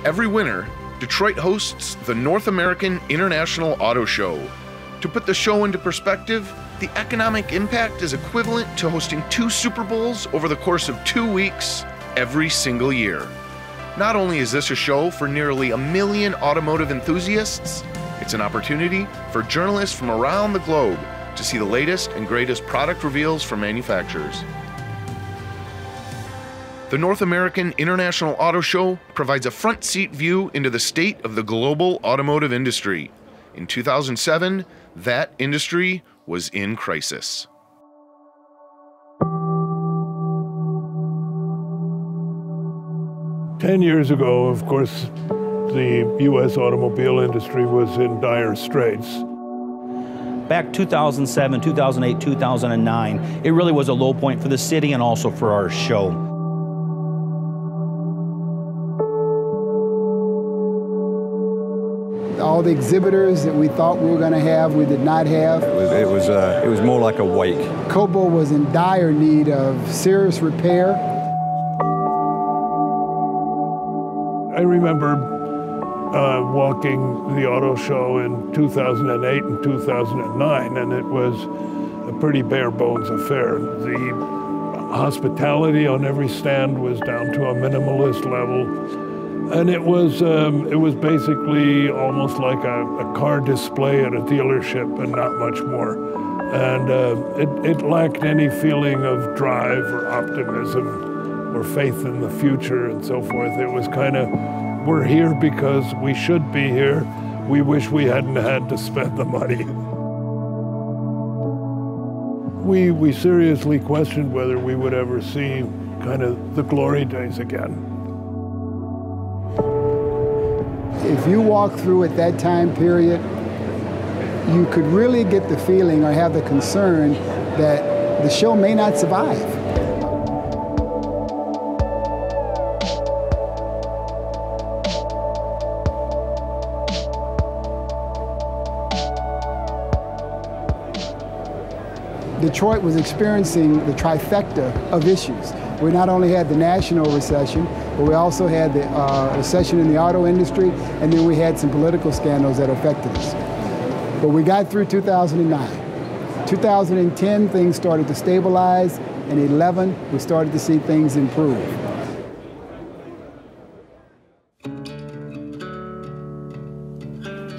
Every winter, Detroit hosts the North American International Auto Show. To put the show into perspective, the economic impact is equivalent to hosting 2 Super Bowls over the course of 2 weeks every single year. Not only is this a show for nearly 1 million automotive enthusiasts, it's an opportunity for journalists from around the globe to see the latest and greatest product reveals from manufacturers. The North American International Auto Show provides a front-seat view into the state of the global automotive industry. In 2007, that industry was in crisis. Ten years ago, of course, the U.S. automobile industry was in dire straits. Back 2007, 2008, 2009, it really was a low point for the city and also for our show. All the exhibitors that we thought we were going to have, we did not have. It was more like a wake. Cobo was in dire need of serious repair. I remember walking the auto show in 2008 and 2009, and it was a pretty bare bones affair. The hospitality on every stand was down to a minimalist level, and it was basically almost like a car display at a dealership and not much more. And it lacked any feeling of drive or optimism or faith in the future and so forth. It was kind of, we're here because we should be here. We wish we hadn't had to spend the money. We seriously questioned whether we would ever see kind of the glory days again. If you walk through at that time period, you could really get the feeling or have the concern that the show may not survive. Detroit was experiencing the trifecta of issues. We not only had the national recession, but we also had the recession in the auto industry, and then we had some political scandals that affected us. But we got through 2009. 2010, things started to stabilize, and 11, we started to see things improve.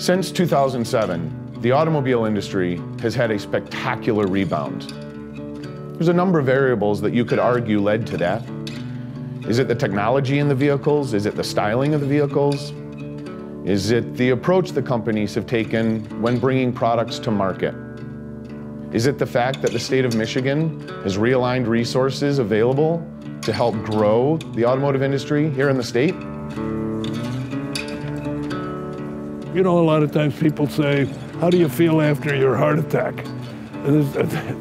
Since 2007, the automobile industry has had a spectacular rebound. There's a number of variables that you could argue led to that. Is it the technology in the vehicles? Is it the styling of the vehicles? Is it the approach the companies have taken when bringing products to market? Is it the fact that the state of Michigan has realigned resources available to help grow the automotive industry here in the state? You know, a lot of times people say, how do you feel after your heart attack?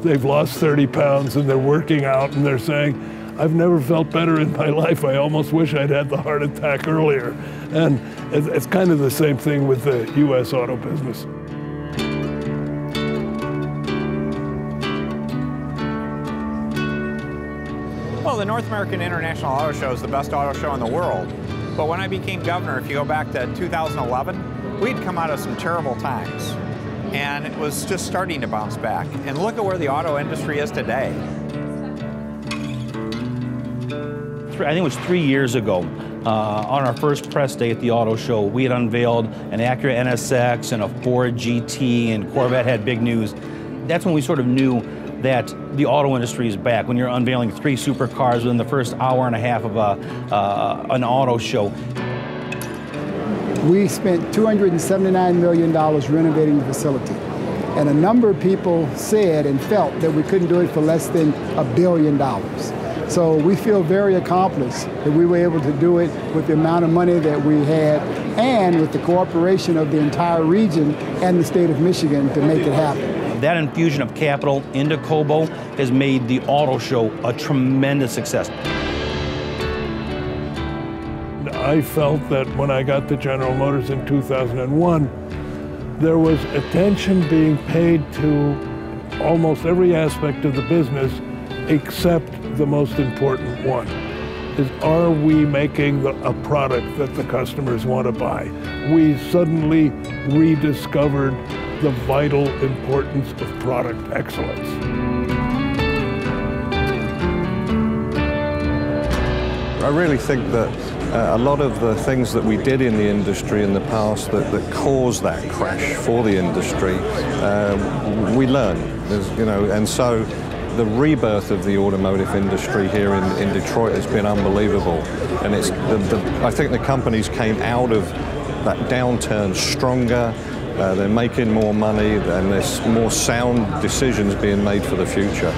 They've lost 30 pounds and they're working out and they're saying, I've never felt better in my life. I almost wish I'd had the heart attack earlier. And it's kind of the same thing with the U.S. auto business. Well, the North American International Auto Show is the best auto show in the world. But when I became governor, if you go back to 2011, we'd come out of some terrible times. And it was just starting to bounce back. And look at where the auto industry is today. I think it was 3 years ago, on our first press day at the auto show, we had unveiled an Acura NSX and a Ford GT, and Corvette had big news. That's when we sort of knew that the auto industry is back, when you're unveiling 3 supercars within the first hour and a half of an auto show. We spent $279 million renovating the facility. And a number of people said and felt that we couldn't do it for less than $1 billion. So we feel very accomplished that we were able to do it with the amount of money that we had and with the cooperation of the entire region and the state of Michigan to make it happen. That infusion of capital into Cobo has made the auto show a tremendous success. I felt that when I got to General Motors in 2001, there was attention being paid to almost every aspect of the business except the most important one. is, are we making a product that the customers want to buy? We suddenly rediscovered the vital importance of product excellence. I really think that a lot of the things that we did in the industry in the past that caused that crash for the industry, we learned, and so the rebirth of the automotive industry here in Detroit has been unbelievable. And it's I think the companies came out of that downturn stronger. They're making more money, and there's more sound decisions being made for the future.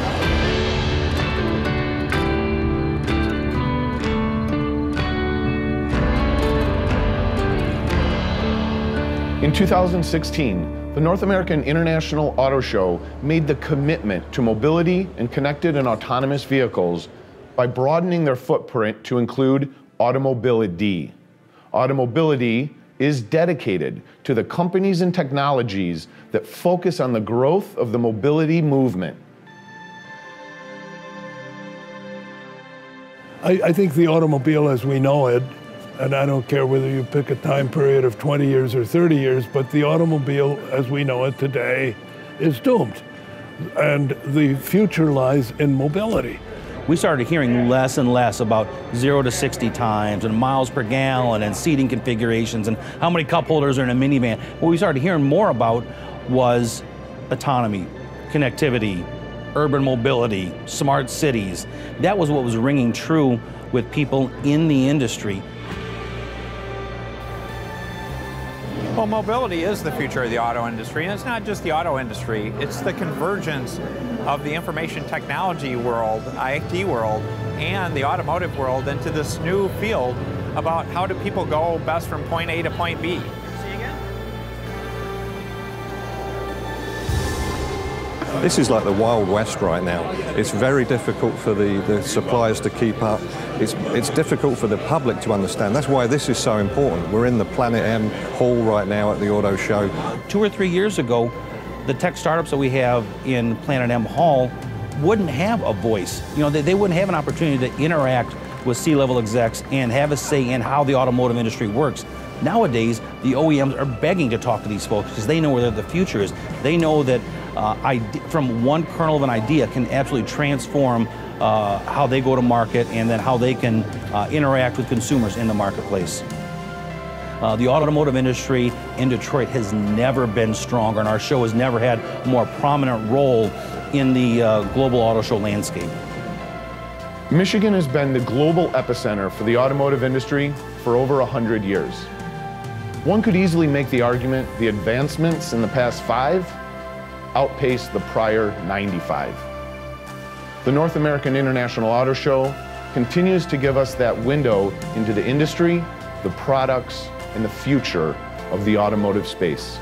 In 2016, the North American International Auto Show made the commitment to mobility and connected and autonomous vehicles by broadening their footprint to include AutoMobili-D. AutoMobili-D is dedicated to the companies and technologies that focus on the growth of the mobility movement. I think the automobile as we know it, and I don't care whether you pick a time period of 20 years or 30 years, but the automobile as we know it today is doomed. And the future lies in mobility. We started hearing less and less about 0 to 60 times and miles per gallon and seating configurations and how many cup holders are in a minivan. What we started hearing more about was autonomy, connectivity, urban mobility, smart cities. That was what was ringing true with people in the industry. Well, mobility is the future of the auto industry, and it's not just the auto industry, it's the convergence of the information technology world, IT world, and the automotive world into this new field about how do people go best from point A to point B. This is like the Wild West right now. It's very difficult for the suppliers to keep up. It's difficult for the public to understand. That's why this is so important. We're in the Planet M hall right now at the auto show. 2 or 3 years ago, the tech startups that we have in Planet M Hall wouldn't have a voice. They wouldn't have an opportunity to interact with C-level execs and have a say in how the automotive industry works. Nowadays, the OEMs are begging to talk to these folks because they know where the future is. They know that from one kernel of an idea can absolutely transform how they go to market and then how they can interact with consumers in the marketplace. The automotive industry in Detroit has never been stronger, and our show has never had a more prominent role in the global auto show landscape. Michigan has been the global epicenter for the automotive industry for over 100 years. One could easily make the argument the advancements in the past 5 outpace the prior 95. The North American International Auto Show continues to give us that window into the industry, the products, and the future of the automotive space.